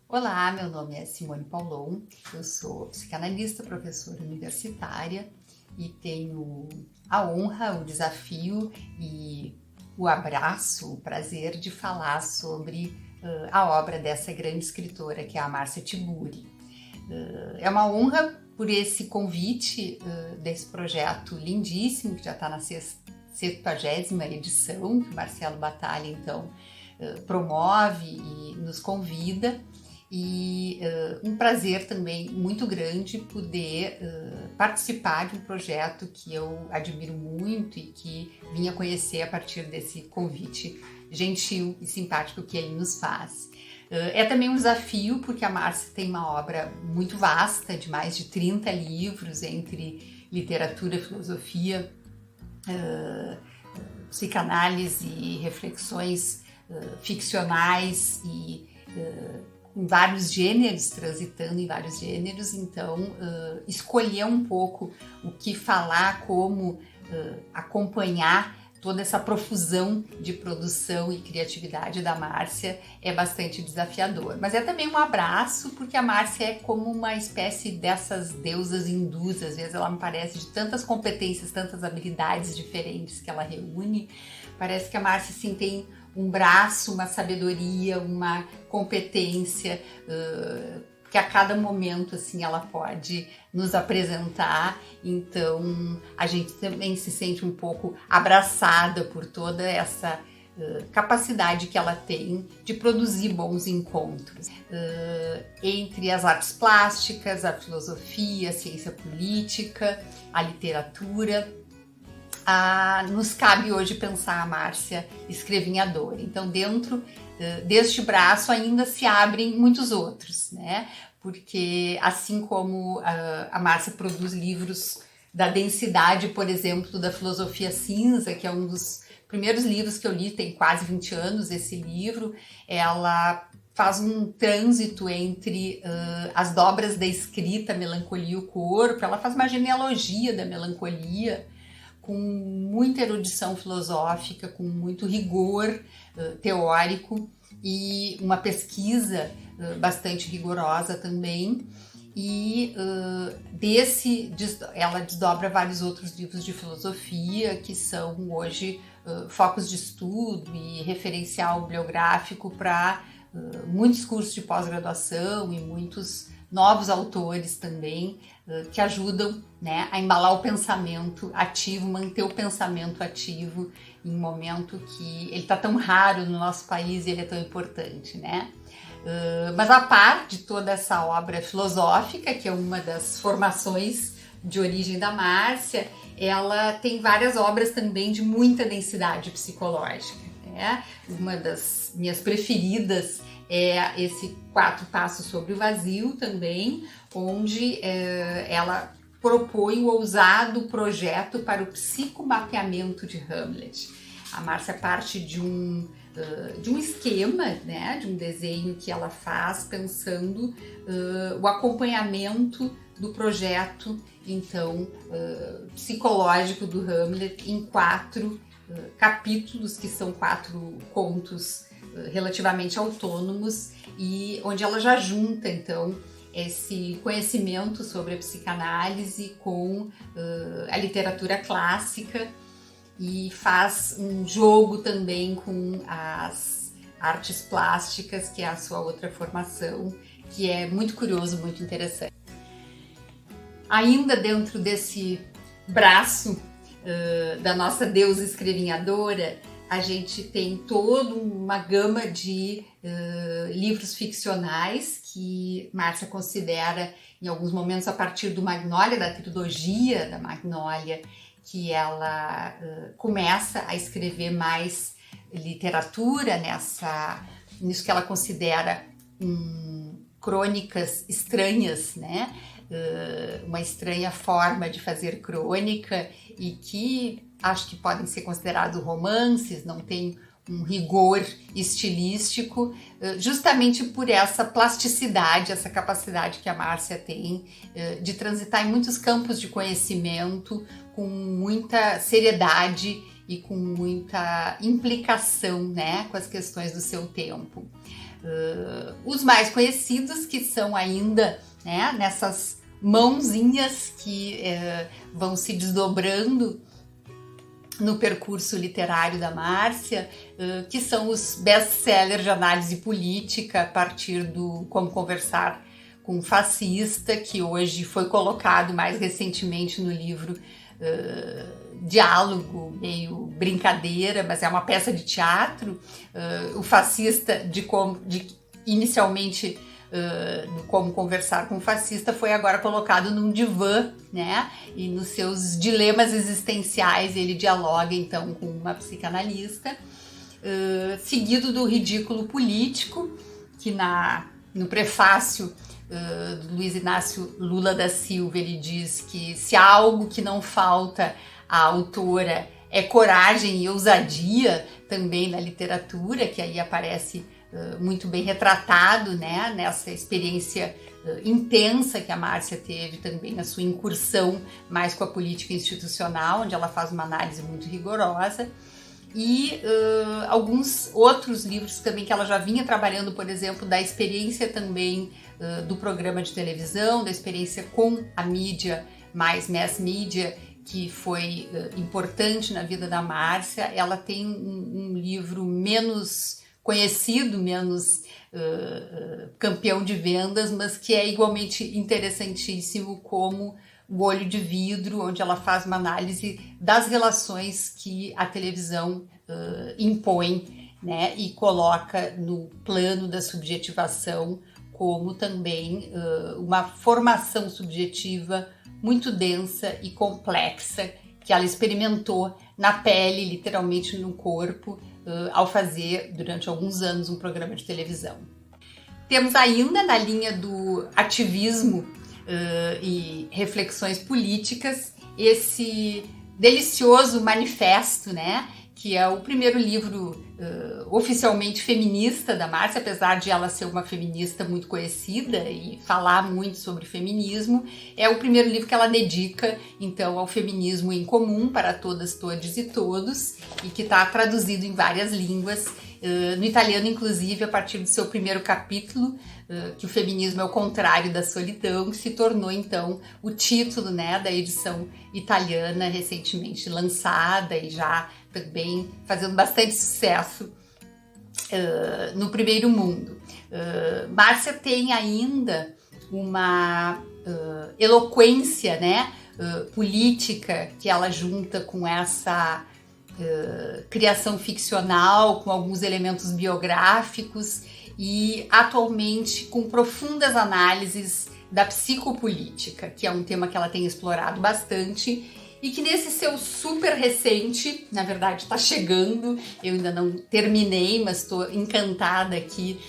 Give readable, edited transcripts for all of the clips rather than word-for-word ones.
Olá, meu nome é Simone Paulon, eu sou psicanalista, professora universitária e tenho a honra, o desafio e o abraço, o prazer de falar sobre a obra dessa grande escritora que é a Márcia Tiburi. É uma honra por esse convite desse projeto lindíssimo que já está na 70ª edição, que o Marcelo Batalha então promove e nos convida. E um prazer também muito grande poder participar de um projeto que eu admiro muito e que vim a conhecer a partir desse convite gentil e simpático que ele nos faz. É também um desafio porque a Márcia tem uma obra muito vasta, de mais de 30 livros, entre literatura, filosofia, psicanálise e reflexões ficcionais e em vários gêneros, transitando em vários gêneros, então escolher um pouco o que falar, como acompanhar toda essa profusão de produção e criatividade da Márcia é bastante desafiador. Mas é também um abraço, porque a Márcia é como uma espécie dessas deusas hindus, às vezes ela me parece de tantas competências, tantas habilidades diferentes que ela reúne, parece que a Márcia assim, tem um braço, uma sabedoria, uma competência que a cada momento assim ela pode nos apresentar. Então a gente também se sente um pouco abraçada por toda essa capacidade que ela tem de produzir bons encontros entre as artes plásticas, a filosofia, a ciência política, a literatura. Nos cabe hoje pensar a Márcia escrevinhadora. Então, dentro deste braço ainda se abrem muitos outros, né? Porque assim como a Márcia produz livros da densidade, por exemplo, da filosofia cinza, que é um dos primeiros livros que eu li, tem quase 20 anos esse livro, ela faz um trânsito entre as dobras da escrita, a melancolia e o corpo, ela faz uma genealogia da melancolia, com muita erudição filosófica, com muito rigor teórico e uma pesquisa bastante rigorosa também. E ela desdobra vários outros livros de filosofia que são hoje focos de estudo e referencial bibliográfico para muitos cursos de pós-graduação e muitos novos autores também que ajudam, né, a embalar o pensamento ativo, manter o pensamento ativo em um momento que ele está tão raro no nosso país e ele é tão importante, né? Mas a par de toda essa obra filosófica, que é uma das formações de origem da Márcia, ela tem várias obras também de muita densidade psicológica, né? Uma das minhas preferidas é esse 4 Passos sobre o Vazio também, onde ela propõe o ousado projeto para o psicomapeamento de Hamlet. A Márcia parte de um esquema, né, de um desenho que ela faz pensando o acompanhamento do projeto, então, psicológico do Hamlet em 4 capítulos, que são 4 contos relativamente autônomos e onde ela já junta, então, esse conhecimento sobre a psicanálise com a literatura clássica e faz um jogo também com as artes plásticas, que é a sua outra formação, que é muito curioso, muito interessante. Ainda dentro desse braço da nossa deusa escrevinhadora, a gente tem toda uma gama de livros ficcionais que Márcia considera, em alguns momentos, a partir do Magnolia, da trilogia da Magnolia, que ela começa a escrever mais literatura nisso que ela considera crônicas estranhas, né? Uma estranha forma de fazer crônica e que acho que podem ser considerados romances, não tem um rigor estilístico, justamente por essa plasticidade, essa capacidade que a Márcia tem de transitar em muitos campos de conhecimento com muita seriedade e com muita implicação, né, com as questões do seu tempo. Os mais conhecidos, que são ainda, né, nessas mãozinhas que vão se desdobrando no percurso literário da Márcia, que são os best-sellers de análise política, a partir do Como Conversar com um Fascista, que hoje foi colocado mais recentemente no livro Diálogo, meio brincadeira, mas é uma peça de teatro. O Fascista, inicialmente Como Conversar com um Fascista, foi agora colocado num divã, né? E nos seus dilemas existenciais ele dialoga então com uma psicanalista, seguido do Ridículo Político, que no prefácio do Luiz Inácio Lula da Silva ele diz que se há algo que não falta à autora é coragem e ousadia também na literatura, que aí aparece muito bem retratado, né, nessa experiência intensa que a Márcia teve também na sua incursão mais com a política institucional, onde ela faz uma análise muito rigorosa, e alguns outros livros também que ela já vinha trabalhando, por exemplo, da experiência também do programa de televisão, da experiência com a mídia, mais mass media, que foi importante na vida da Márcia. Ela tem um livro menos conhecido, menos campeão de vendas, mas que é igualmente interessantíssimo, como O Olho de Vidro, onde ela faz uma análise das relações que a televisão impõe, né, e coloca no plano da subjetivação, como também uma formação subjetiva muito densa e complexa, que ela experimentou na pele, literalmente no corpo, ao fazer durante alguns anos um programa de televisão. Temos ainda na linha do ativismo e reflexões políticas esse delicioso manifesto, né, que é o primeiro livro oficialmente feminista da Márcia, apesar de ela ser uma feminista muito conhecida e falar muito sobre feminismo. É o primeiro livro que ela dedica, então, ao feminismo em comum para todas, todes e todos, e que está traduzido em várias línguas, no italiano, inclusive, a partir do seu primeiro capítulo, que o feminismo é o contrário da solidão, que se tornou, então, o título, né, da edição italiana recentemente lançada e já também fazendo bastante sucesso no primeiro mundo. Márcia tem ainda uma eloquência, né, política, que ela junta com essa criação ficcional, com alguns elementos biográficos e atualmente com profundas análises da psicopolítica, que é um tema que ela tem explorado bastante e que nesse seu super recente, na verdade está chegando, eu ainda não terminei, mas estou encantada aqui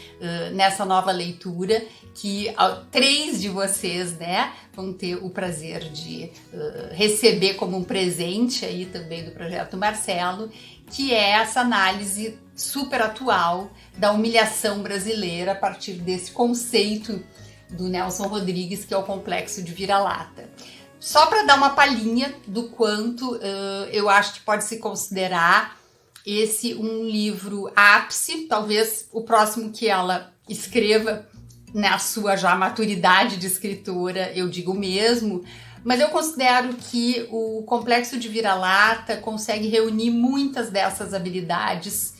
nessa nova leitura, que 3 de vocês, né, vão ter o prazer de receber como um presente aí também do Projeto Marcelo, que é essa análise super atual da humilhação brasileira a partir desse conceito do Nelson Rodrigues, que é o complexo de vira-lata. Só para dar uma palhinha do quanto eu acho que pode se considerar esse um livro ápice, talvez o próximo que ela escreva na sua já maturidade de escritora, eu digo mesmo, mas eu considero que o Complexo de Vira-Lata consegue reunir muitas dessas habilidades,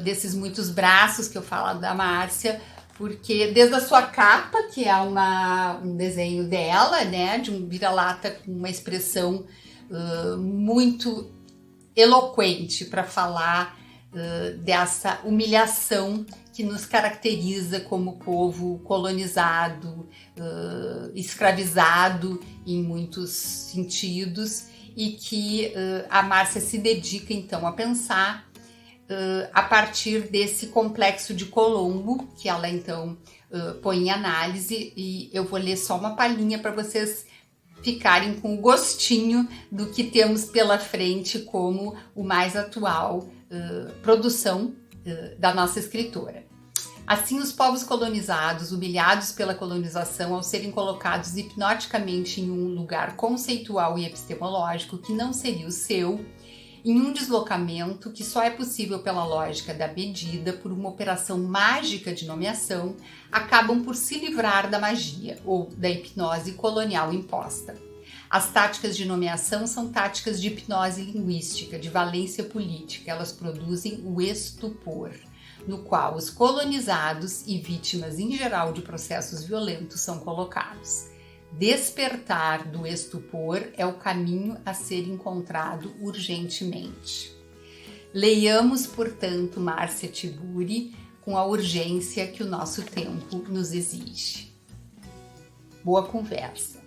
desses muitos braços que eu falo da Márcia, porque desde a sua capa, que é um desenho dela, né, de um vira-lata com uma expressão muito eloquente para falar dessa humilhação que nos caracteriza como povo colonizado, escravizado em muitos sentidos, e que a Márcia se dedica então a pensar a partir desse complexo de Colombo, que ela então põe em análise, e eu vou ler só uma palhinha para vocês ficarem com o gostinho do que temos pela frente como o mais atual produção da nossa escritora. Assim, os povos colonizados, humilhados pela colonização, ao serem colocados hipnoticamente em um lugar conceitual e epistemológico que não seria o seu, em um deslocamento que só é possível pela lógica da medida, por uma operação mágica de nomeação, acabam por se livrar da magia ou da hipnose colonial imposta. As táticas de nomeação são táticas de hipnose linguística, de valência política. Elas produzem o estupor, no qual os colonizados e vítimas em geral de processos violentos são colocados. Despertar do estupor é o caminho a ser encontrado urgentemente. Leiamos, portanto, Márcia Tiburi com a urgência que o nosso tempo nos exige. Boa conversa!